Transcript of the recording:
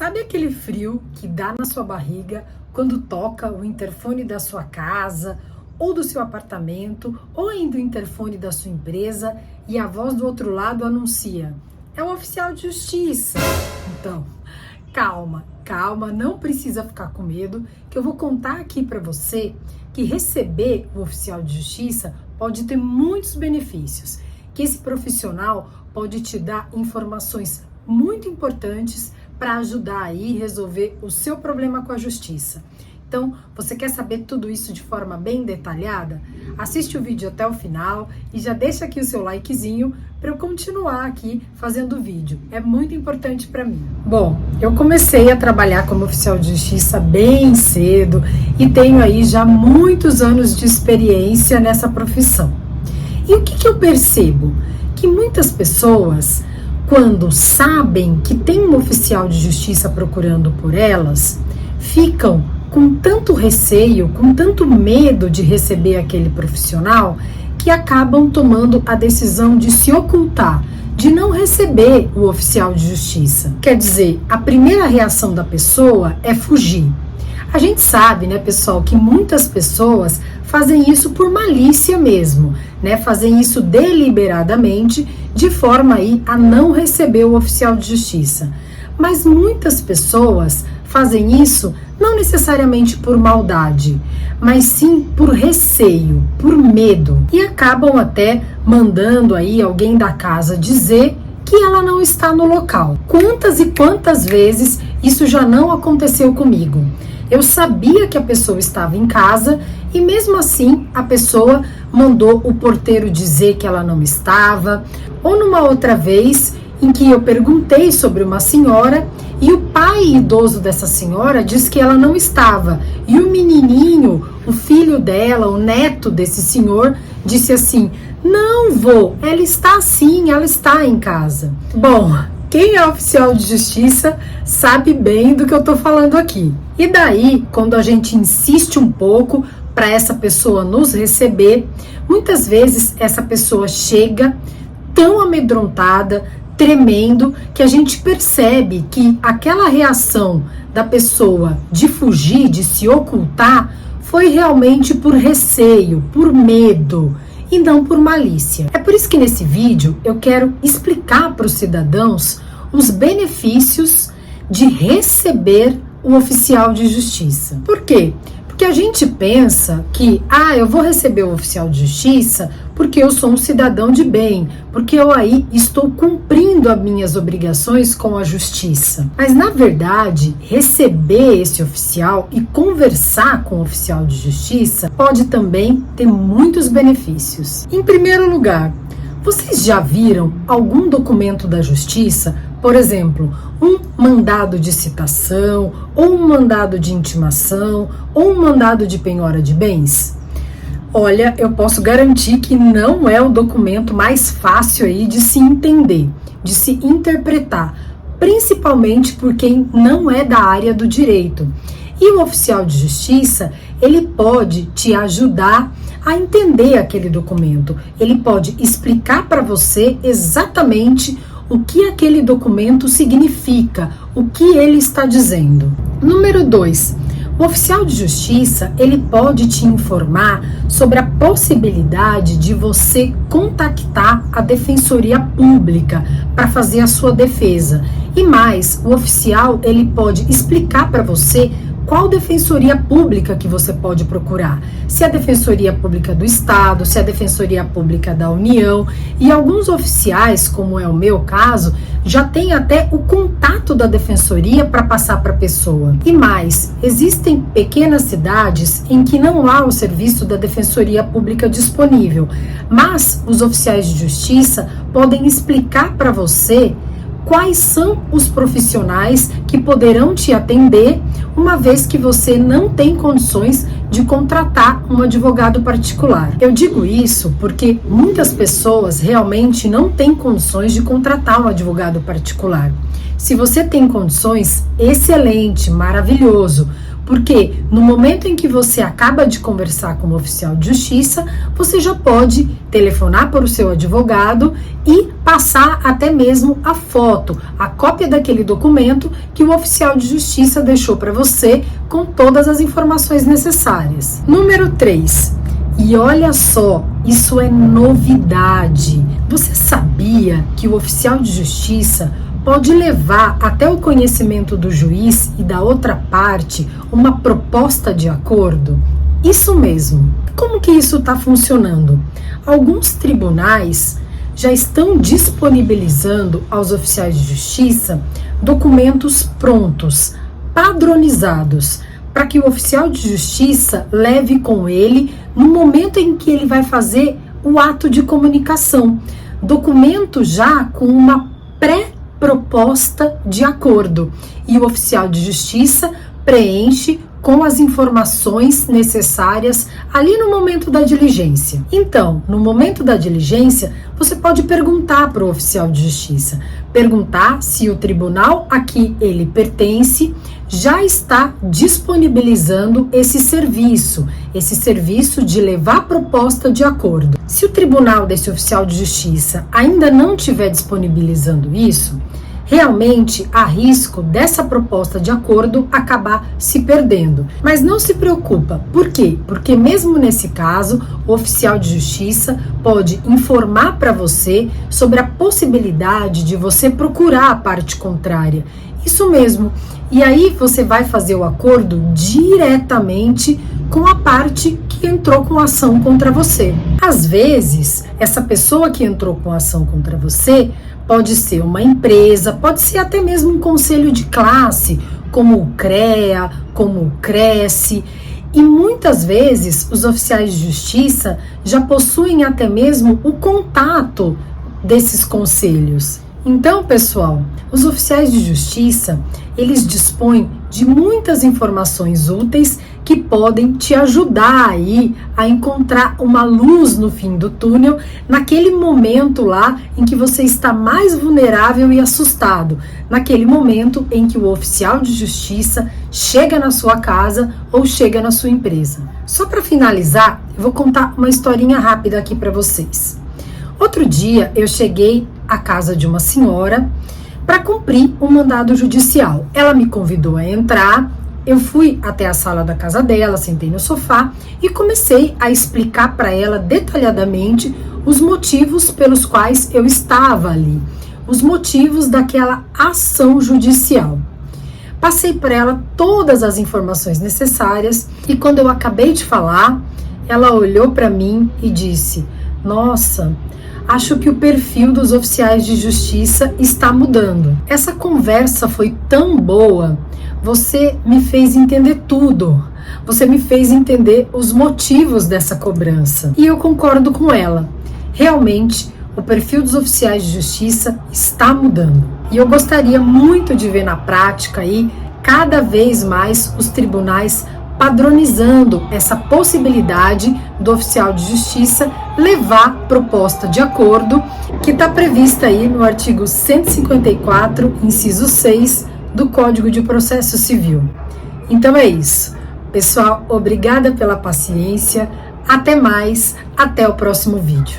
Sabe aquele frio que dá na sua barriga quando toca o interfone da sua casa, ou do seu apartamento, ou ainda o interfone da sua empresa e a voz do outro lado anuncia: é o oficial de justiça. Então, calma, não precisa ficar com medo, que eu vou contar aqui para você que receber o oficial de justiça pode ter muitos benefícios, que esse profissional pode te dar informações muito importantes para ajudar aí a resolver o seu problema com a justiça. Então, você quer saber tudo isso de forma bem detalhada? Assiste o vídeo até o final e já deixa aqui o seu likezinho para eu continuar aqui fazendo o vídeo. É muito importante para mim. Bom, eu comecei a trabalhar como oficial de justiça bem cedo e tenho aí já muitos anos de experiência nessa profissão. E o que eu percebo? Que muitas pessoas, quando sabem que tem um oficial de justiça procurando por elas, ficam com tanto receio, com tanto medo de receber aquele profissional, que acabam tomando a decisão de se ocultar, de não receber o oficial de justiça. Quer dizer, a primeira reação da pessoa é fugir. A gente sabe, né, pessoal, que muitas pessoas fazem isso por malícia mesmo, né? Fazem isso deliberadamente, de forma aí a não receber o oficial de justiça. Mas muitas pessoas fazem isso não necessariamente por maldade, mas sim por receio, por medo, e acabam até mandando aí alguém da casa dizer que ela não está no local. Quantas e quantas vezes isso já não aconteceu comigo? Eu sabia que a pessoa estava em casa e mesmo assim a pessoa mandou o porteiro dizer que ela não estava, ou numa outra vez em que eu perguntei sobre uma senhora e o pai idoso dessa senhora disse que ela não estava. E o menininho, o filho dela, o neto desse senhor, disse assim: não vou, ela está sim, ela está em casa. Bom, quem é oficial de justiça sabe bem do que eu tô falando aqui. E daí, quando a gente insiste um pouco para essa pessoa nos receber, muitas vezes essa pessoa chega tão amedrontada, tremendo, que a gente percebe que aquela reação da pessoa de fugir, de se ocultar, foi realmente por receio, por medo e não por malícia. É por isso que nesse vídeo eu quero explicar para os cidadãos os benefícios de receber o oficial de justiça. Por quê? Porque a gente pensa que, eu vou receber o oficial de justiça porque eu sou um cidadão de bem, porque eu aí estou cumprindo as minhas obrigações com a justiça. Mas, na verdade, receber esse oficial e conversar com o oficial de justiça pode também ter muitos benefícios. Em primeiro lugar, vocês já viram algum documento da justiça, por exemplo, um mandado de citação, ou um mandado de intimação, ou um mandado de penhora de bens? Olha, eu posso garantir que não é o documento mais fácil aí de se entender, de se interpretar, principalmente por quem não é da área do direito. E o oficial de justiça, ele pode te ajudar a entender aquele documento. Ele pode explicar para você exatamente o que aquele documento significa, o que ele está dizendo. Número 2. O oficial de justiça, ele pode te informar sobre a possibilidade de você contactar a Defensoria Pública para fazer a sua defesa. E mais, o oficial, ele pode explicar para você qual defensoria pública que você pode procurar. Se é a Defensoria Pública do Estado, se é a Defensoria Pública da União. E alguns oficiais, como é o meu caso, já tem até o contato da defensoria para passar para a pessoa. E mais, existem pequenas cidades em que não há o serviço da Defensoria Pública disponível, mas os oficiais de justiça podem explicar para você quais são os profissionais que poderão te atender, uma vez que você não tem condições de contratar um advogado particular. Eu digo isso porque muitas pessoas realmente não têm condições de contratar um advogado particular. Se você tem condições, excelente, maravilhoso, Porque no momento em que você acaba de conversar com o oficial de justiça, você já pode telefonar para o seu advogado e passar até mesmo a foto, a cópia daquele documento que o oficial de justiça deixou para você com todas as informações necessárias. Número 3. E olha só, isso é novidade. Você sabia que o oficial de justiça pode levar até o conhecimento do juiz e da outra parte uma proposta de acordo? Isso mesmo. Como que isso está funcionando? Alguns tribunais já estão disponibilizando aos oficiais de justiça documentos prontos, padronizados, para que o oficial de justiça leve com ele no momento em que ele vai fazer o ato de comunicação. Documento já com uma pré-proposta de acordo. E o oficial de justiça preenche com as informações necessárias ali no momento da diligência. Então, no momento da diligência, você pode perguntar para o oficial de justiça, perguntar se o tribunal a que ele pertence já está disponibilizando esse serviço de levar proposta de acordo. Se o tribunal desse oficial de justiça ainda não estiver disponibilizando isso, realmente há risco dessa proposta de acordo acabar se perdendo. Mas não se preocupa. Por quê? Porque mesmo nesse caso, o oficial de justiça pode informar para você sobre a possibilidade de você procurar a parte contrária. Isso mesmo. E aí você vai fazer o acordo diretamente com a parte que entrou com a ação contra você. Às vezes, essa pessoa que entrou com a ação contra você pode ser uma empresa, pode ser até mesmo um conselho de classe, como o CREA, como o Cresce. E muitas vezes os oficiais de justiça já possuem até mesmo o contato desses conselhos. Então, pessoal, os oficiais de justiça, eles dispõem de muitas informações úteis que podem te ajudar aí a encontrar uma luz no fim do túnel, naquele momento lá em que você está mais vulnerável e assustado, naquele momento em que o oficial de justiça chega na sua casa ou chega na sua empresa. Só para finalizar, eu vou contar uma historinha rápida aqui para vocês. Outro dia eu cheguei à casa de uma senhora para cumprir um mandado judicial. Ela me convidou a entrar, eu fui até a sala da casa dela, sentei no sofá e comecei a explicar para ela detalhadamente os motivos pelos quais eu estava ali, os motivos daquela ação judicial. Passei para ela todas as informações necessárias e quando eu acabei de falar, ela olhou para mim e disse: "Nossa, acho que o perfil dos oficiais de justiça está mudando. Essa conversa foi tão boa, você me fez entender tudo. Você me fez entender os motivos dessa cobrança." E eu concordo com ela. Realmente, o perfil dos oficiais de justiça está mudando. E eu gostaria muito de ver na prática aí, cada vez mais, os tribunais padronizando essa possibilidade do oficial de justiça levar proposta de acordo, que está prevista aí no artigo 154, inciso 6 do Código de Processo Civil. Então é isso. Pessoal, obrigada pela paciência. Até mais, até o próximo vídeo.